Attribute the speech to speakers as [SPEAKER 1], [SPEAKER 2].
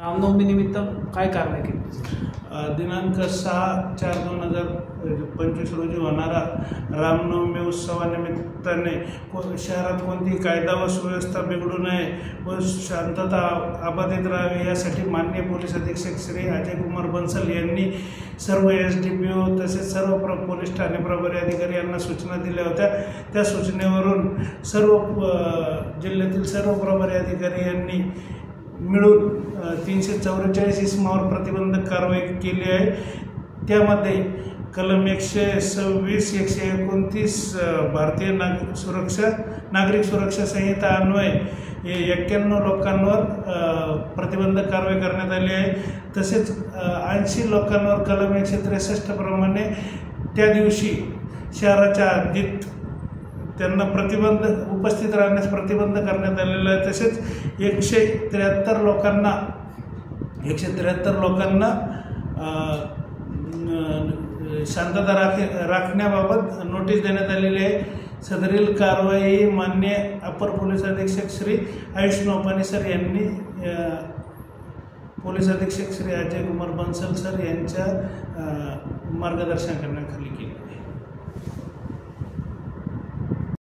[SPEAKER 1] रामनवमीनिमित्त काय कारवाई केली?
[SPEAKER 2] दिनांक 6/4/2025 रोजी होणारा रामनवमी उत्सवानिमित्ताने शहरात कोणतीही कायदा व सुव्यवस्था बिघडू नये व शांतता अबाधित राहावी यासाठी माननीय पोलीस अधीक्षक श्री अजय कुमार बन्सल यांनी सर्व SDPO तसेच सर्व पोलीस ठाणे प्रभारी अधिकारी यांना सूचना दिल्या होत्या। त्या सूचनेवरून सर्व जिल्ह्यातील सर्व प्रभारी अधिकारी यांनी मिळून 344 इसमावर प्रतिबंधक कारवाई केली आहे। त्यामध्ये कलम 126, 129 भारतीय नागरिक सुरक्षा संहिता अन्वये 91 लोकांवर प्रतिबंधक कारवाई करण्यात आली आहे। तसेच 80 लोकांवर कलम 163 प्रमाणे त्या दिवशी शहराच्या हद्दीत त्यांना उपस्थित राहण्यास प्रतिबंध करण्यात आलेला आहे। तसेच 173 लोकांना शांतता राखण्याबाबत नोटीस देण्यात आलेली आहे। सदरील कारवाई माननीय अपर पोलीस अधीक्षक श्री आयुष नौपानी सर यांनी पोलीस अधीक्षक श्री अजय कुमार बन्सल सर यांच्या मार्गदर्शनाखाली केली।